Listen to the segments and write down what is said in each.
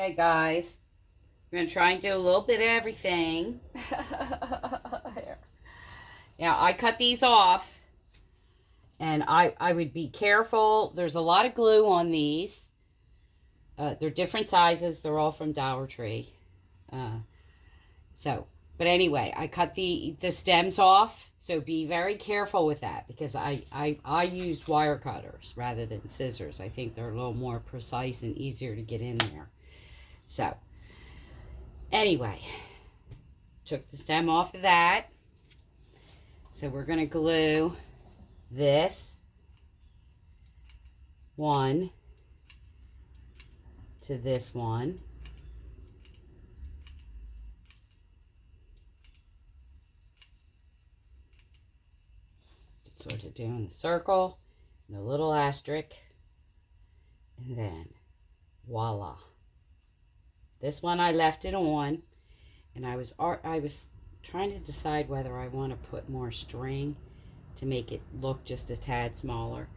Okay, guys, we're going to try and do a little bit of everything. Now, I cut these off, and I would be careful. There's a lot of glue on these. They're different sizes. They're all from Dollar Tree. But anyway, I cut the stems off. So be very careful with that because I used wire cutters rather than scissors. I think they're a little more precise and easier to get in there. So, anyway, took the stem off of that. So we're going to glue this one to this one. Sort of doing the circle, and the little asterisk, and then voila. This one I left it on, and I was trying to decide whether I want to put more string to make it look just a tad smaller.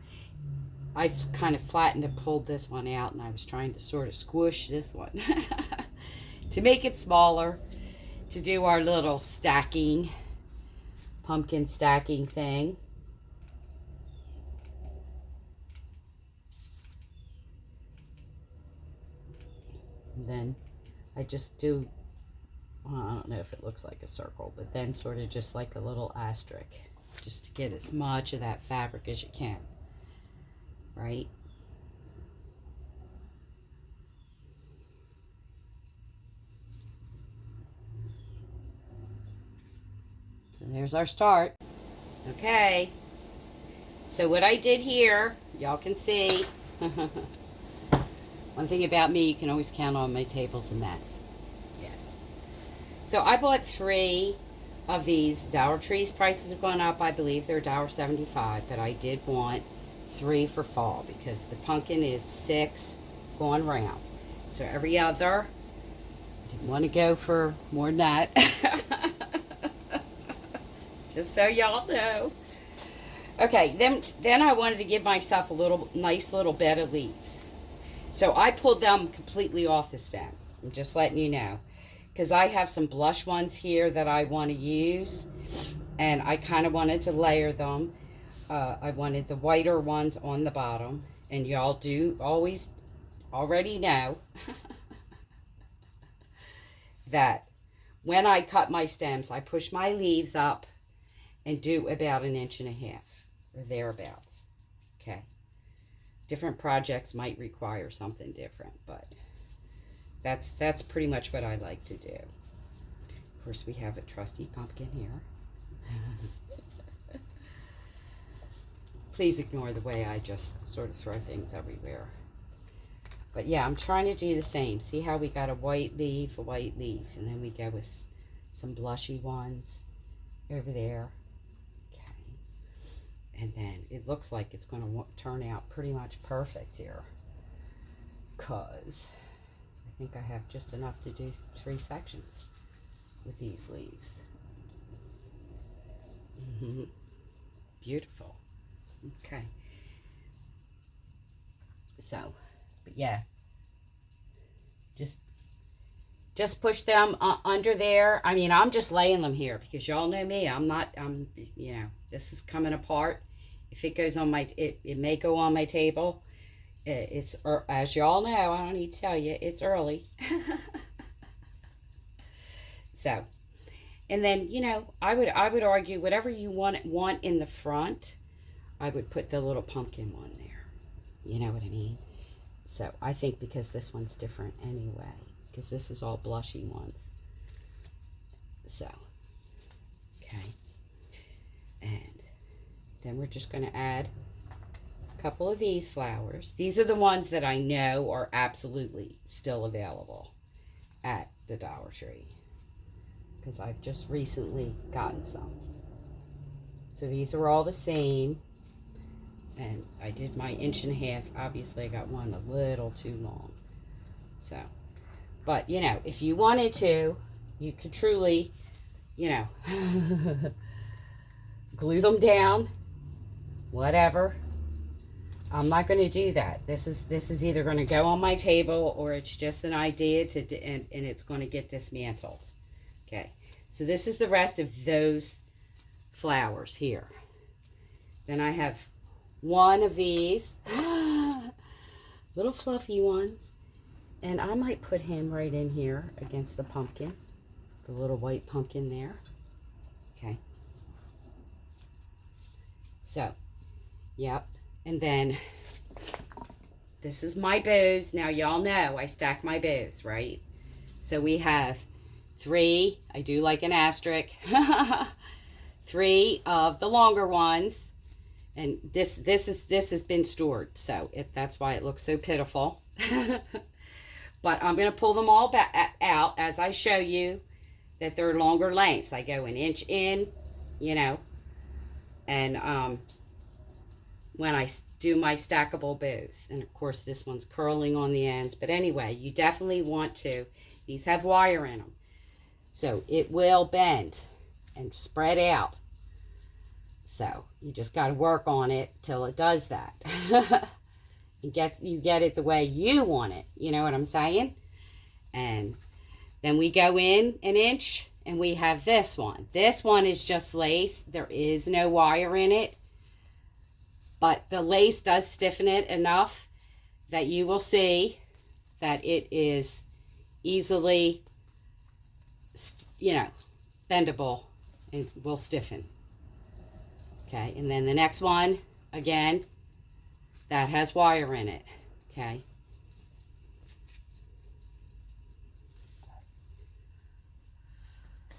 I kind of flattened and pulled this one out, and I was trying to sort of squish this one to make it smaller to do our little stacking, pumpkin stacking thing. And then I just do, well, I don't know if it looks like a circle, but then sort of just like a little asterisk, just to get as much of that fabric as you can, right? So there's our start. Okay, so what I did here, y'all can see, one thing about me, you can always count on my table's a mess. Yes. So I bought 3 of these. Dollar Tree's prices have gone up. I believe they're $1.75, but I did want 3 for fall because the pumpkin is 6 going round. So every other, I didn't want to go for more than that. Just so y'all know. Okay, then I wanted to give myself a nice little bed of leaves. So I pulled them completely off the stem. I'm just letting you know. Because I have some blush ones here that I want to use. And I kind of wanted to layer them. I wanted the whiter ones on the bottom. And y'all do already know that when I cut my stems, I push my leaves up and do about 1.5 inches or thereabouts. Okay. Different projects might require something different, but that's pretty much what I like to do. Of course, we have a trusty pumpkin here. Please ignore the way I just sort of throw things everywhere. But yeah, I'm trying to do the same. See how we got a white leaf, and then we go with some blushy ones over there. And then it looks like it's going to turn out pretty much perfect here. Because I think I have just enough to do 3 sections with these leaves. Beautiful. Okay. So, but yeah. Just push them under there. I mean, I'm just laying them here because y'all know me. This is coming apart. If it goes on it may go on my table. It's, as y'all know, I don't need to tell you, it's early. So, and then, I would argue whatever you want in the front, I would put the little pumpkin one there. You know what I mean? So, I think because this one's different anyway. Because this is all blushy ones. So, okay. And then we're just going to add a couple of these flowers. These are the ones that I know are absolutely still available at the Dollar Tree. Because I've just recently gotten some. So these are all the same. And I did my 1.5 inches. Obviously, I got one a little too long. So... But, if you wanted to, you could truly, glue them down, whatever. I'm not going to do that. This is either going to go on my table or it's just an idea and it's going to get dismantled. Okay, so this is the rest of those flowers here. Then I have one of these little fluffy ones, and I might put him right in here against the pumpkin, the little white pumpkin there. Okay, so yep. And then this is my bows. Now y'all know I stack my bows, right? So we have 3, I do like an asterisk, 3 of the longer ones. And this has been stored, so that's why it looks so pitiful. But I'm going to pull them all back out as I show you that they're longer lengths. I go an inch in, you know, and when I do my stackable bows. And of course this one's curling on the ends, but anyway, you definitely want to. These have wire in them, so it will bend and spread out. So you just got to work on it till it does that. You get it the way you want it, you know what I'm saying? And then we go in an inch and we have this one. This one is just lace. There is no wire in it. But the lace does stiffen it enough that you will see that it is easily, you know, bendable and will stiffen. Okay, and then the next one, again, that has wire in it. Okay.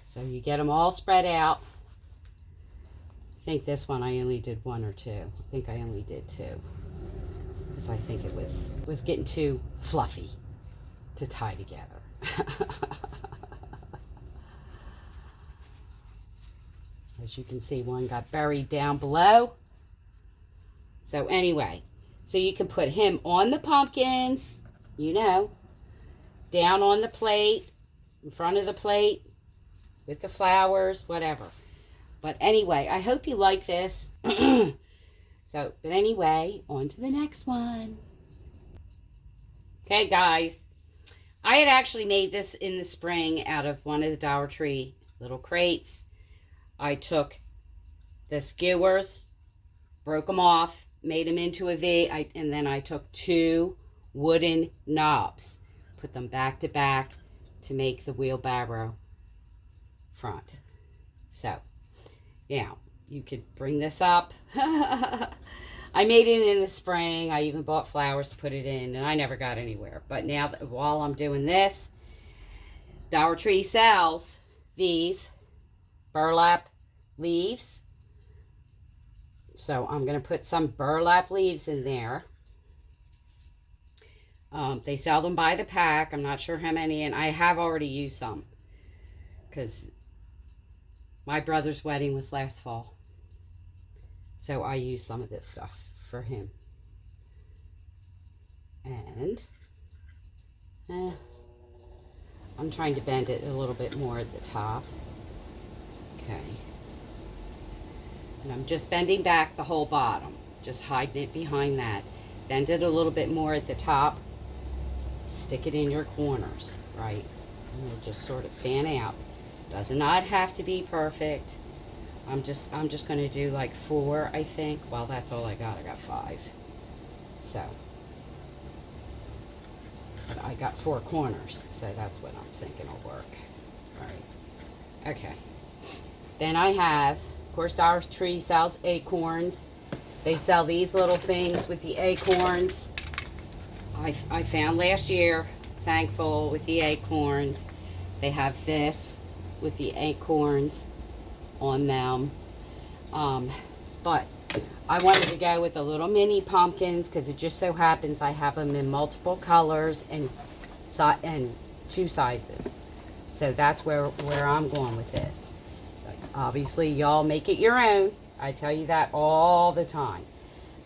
So you get them all spread out. I think this one I only did 1 or 2. I think I only did 2 because I think it was getting too fluffy to tie together. As you can see, one got buried down below. So anyway, so you can put him on the pumpkins, you know, down on the plate, in front of the plate, with the flowers, whatever. But anyway, I hope you like this. But anyway, on to the next one. Okay, guys. I had actually made this in the spring out of one of the Dollar Tree little crates. I took the skewers, broke them off, made them into a V, and then I took 2 wooden knobs, put them back to back to make the wheelbarrow front. So, now, you could bring this up. I made it in the spring. I even bought flowers to put it in, and I never got anywhere. But now, while I'm doing this, Dollar Tree sells these burlap leaves. So I'm going to put some burlap leaves in there. They sell them by the pack. I'm not sure how many, and I have already used some because my brother's wedding was last fall. So I used some of this stuff for him. And I'm trying to bend it a little bit more at the top. Okay. And I'm just bending back the whole bottom. Just hiding it behind that. Bend it a little bit more at the top. Stick it in your corners, right? And you'll just sort of fan out. Does not have to be perfect. I'm just going to do like 4, I think. Well, that's all I got. I got 5. So, but I got 4 corners, so that's what I'm thinking will work. All right. Okay. Then I have, of course, Dollar Tree sells acorns. They sell these little things with the acorns. I found last year, thankful, with the acorns. They have this with the acorns on them. But I wanted to go with the little mini pumpkins because it just so happens I have them in multiple colors and 2 sizes. So that's where I'm going with this. But obviously, y'all make it your own. I tell you that all the time.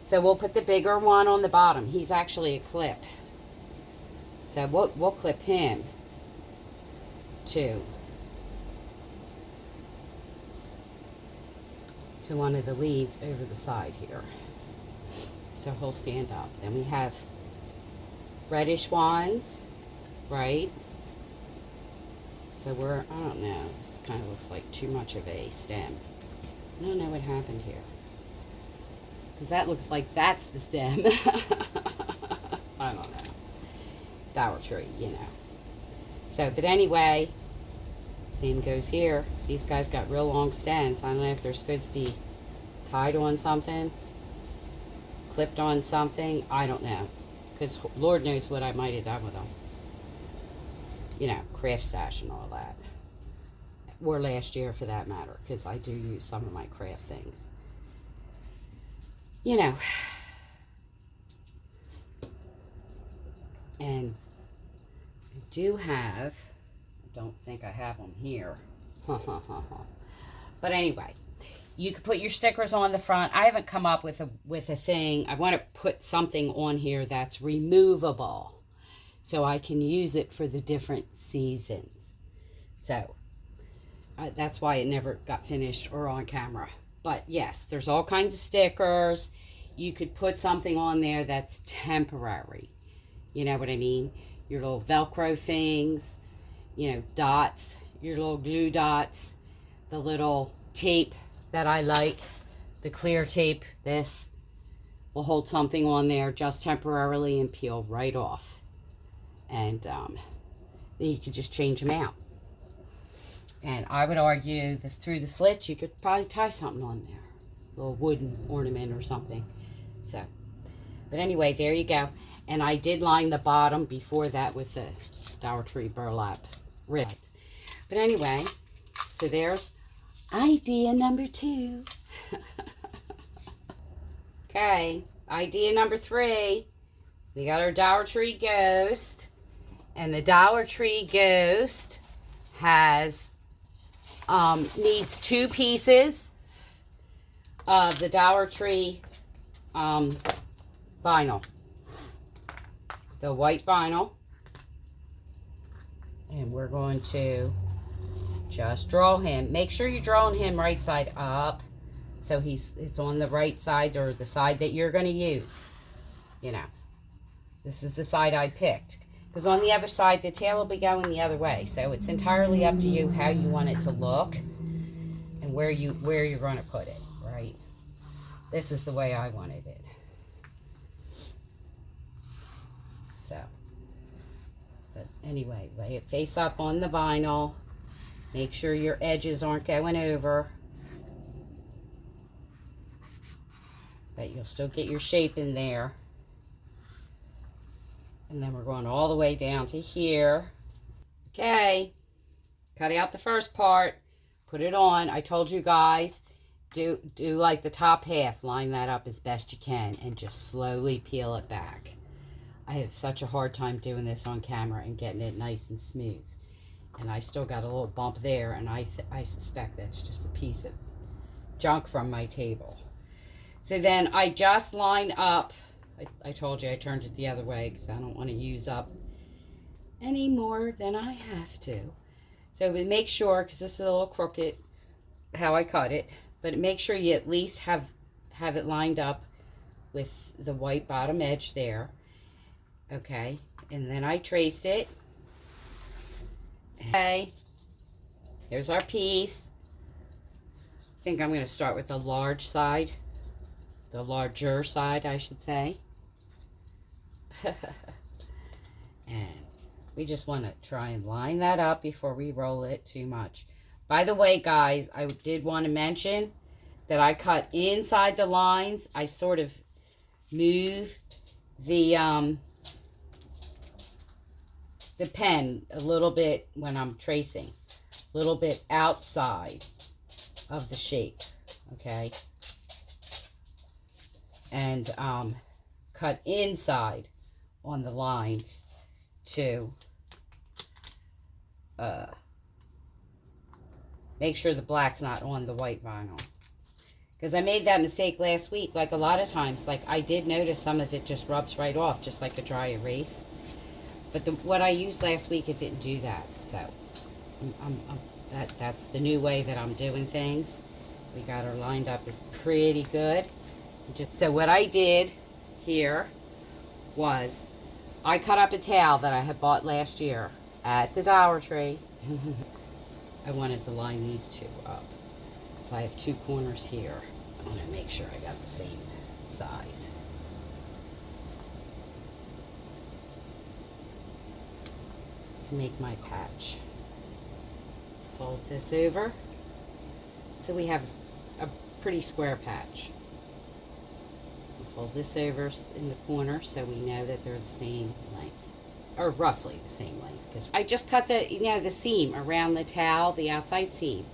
So we'll put the bigger one on the bottom. He's actually a clip. So we'll clip him to one of the leaves over the side here. so he'll stand up. Then we have reddish ones, right? So we're, I don't know, this kind of looks like too much of a stem. I don't know what happened here. Because that looks like that's the stem. I don't know. Dollar Tree, you know. So, but anyway, same goes here. These guys got real long stems. I don't know if they're supposed to be tied on something, clipped on something. I don't know. Because Lord knows what I might have done with them. You know, craft stash and all that. Or last year for that matter, because I do use some of my craft things. You know. And I do have, I don't think I have them here. But anyway, you could put your stickers on the front. I haven't come up with a thing. I want to put something on here that's removable, so I can use it for the different seasons. So that's why it never got finished or on camera. But yes, there's all kinds of stickers. You could put something on there that's temporary. You know what I mean? Your little Velcro things, you know, dots, your little glue dots, the little tape that I like, the clear tape. This will hold something on there just temporarily and peel right off. And then you could just change them out. And I would argue this through the slits, you could probably tie something on there. A little wooden ornament or something. So, but anyway, there you go. And I did line the bottom before that with the Dollar Tree burlap ribs. But anyway, so there's idea number 2. Okay, idea number 3. We got our Dollar Tree ghost. And the Dollar Tree ghost has needs 2 pieces of the Dollar Tree vinyl, the white vinyl, and we're going to just draw him. Make sure you're drawing him right side up, so it's on the right side, or the side that you're going to use. You know, this is the side I picked. Because on the other side, the tail will be going the other way. So it's entirely up to you how you want it to look and where you're going to put it, right? This is the way I wanted it. So, but anyway, lay it face up on the vinyl. Make sure your edges aren't going over. But you'll still get your shape in there. And then we're going all the way down to here. Okay. Cut out the first part. Put it on. I told you guys, do like the top half. Line that up as best you can. And just slowly peel it back. I have such a hard time doing this on camera and getting it nice and smooth. And I still got a little bump there. And I suspect that's just a piece of junk from my table. So then I just line up. I told you I turned it the other way because I don't want to use up any more than I have to. So make sure, because this is a little crooked how I cut it, but make sure you at least have it lined up with the white bottom edge there. Okay, and then I traced it. Okay, here's our piece. I think I'm going to start with the large side. The larger side, I should say. And we just want to try and line that up before we roll it too much. By the way, guys, I did want to mention that I cut inside the lines. I sort of move the pen a little bit when I'm tracing. A little bit outside of the shape. Okay. And cut inside on the lines to make sure the black's not on the white vinyl. Because I made that mistake last week, like a lot of times. Like I did notice some of it just rubs right off, just like a dry erase. But what I used last week, it didn't do that. So that's the new way that I'm doing things. We got her lined up is pretty good. So what I did here was I cut up a towel that I had bought last year at the Dollar Tree. I wanted to line these two up. So I have two corners here. I want to make sure I got the same size. To make my patch. Fold this over. So we have a pretty square patch. Fold this over in the corner so we know that they're the same length, or roughly the same length, because I just cut the seam around the towel, the outside seam.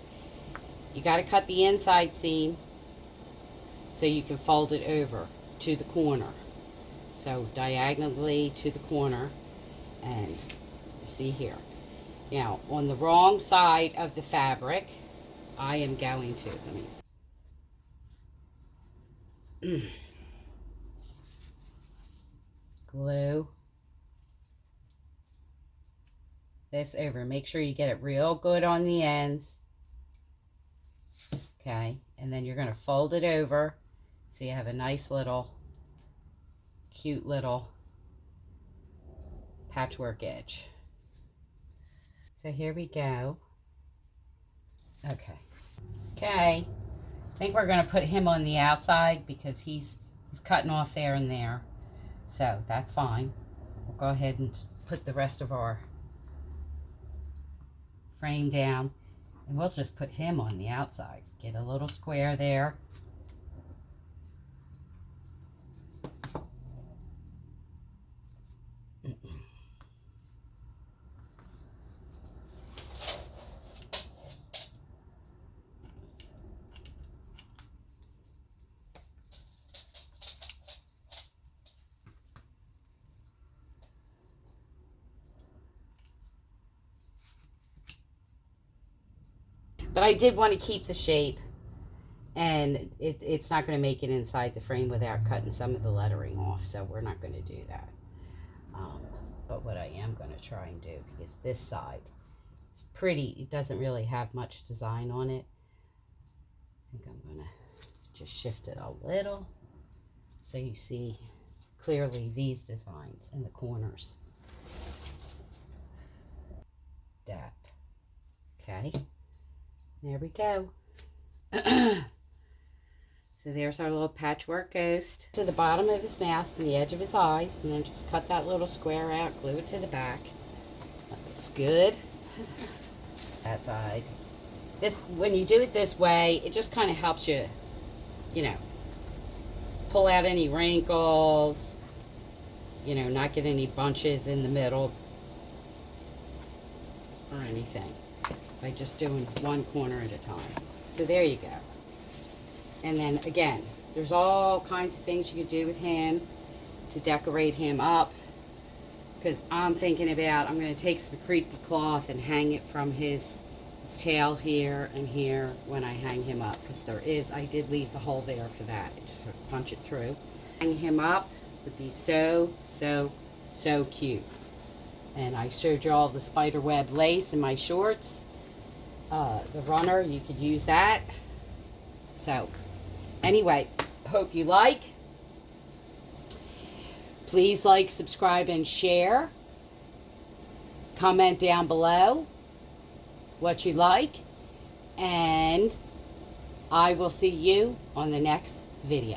You got to cut the inside seam so you can fold it over to the corner, so diagonally to the corner. And you see here, now on the wrong side of the fabric, I am going to glue this over. Make sure you get it real good on the ends. Okay, and then you're going to fold it over so you have a nice little, cute little patchwork edge. So here we go. Okay, I think we're going to put him on the outside because he's cutting off there and there. So that's fine. We'll go ahead and put the rest of our frame down, and we'll just put him on the outside. Get a little square there. But I did want to keep the shape, and it's not going to make it inside the frame without cutting some of the lettering off, so we're not going to do that. But what I am going to try and do, because this side is pretty, it doesn't really have much design on it. I think I'm going to just shift it a little so you see clearly these designs in the corners. Dap. Okay. There we go. So there's our little patchwork ghost. To the bottom of his mouth and the edge of his eyes, and then just cut that little square out, glue it to the back. That looks good. That side. This, when you do it this way, it just kind of helps you, you know, pull out any wrinkles, you know, not get any bunches in the middle or anything, by just doing one corner at a time. So there you go. And then again, there's all kinds of things you could do with him to decorate him up, because I'm thinking about, I'm going to take some creepy cloth and hang it from his tail here and here when I hang him up, because I did leave the hole there for that. I just sort of punch it through. Hang him up would be so cute. And I showed you all the spider web lace in my shorts. The runner, you could use that. So anyway, hope you like. Please like, subscribe, and share. Comment down below what you like, and I will see you on the next video.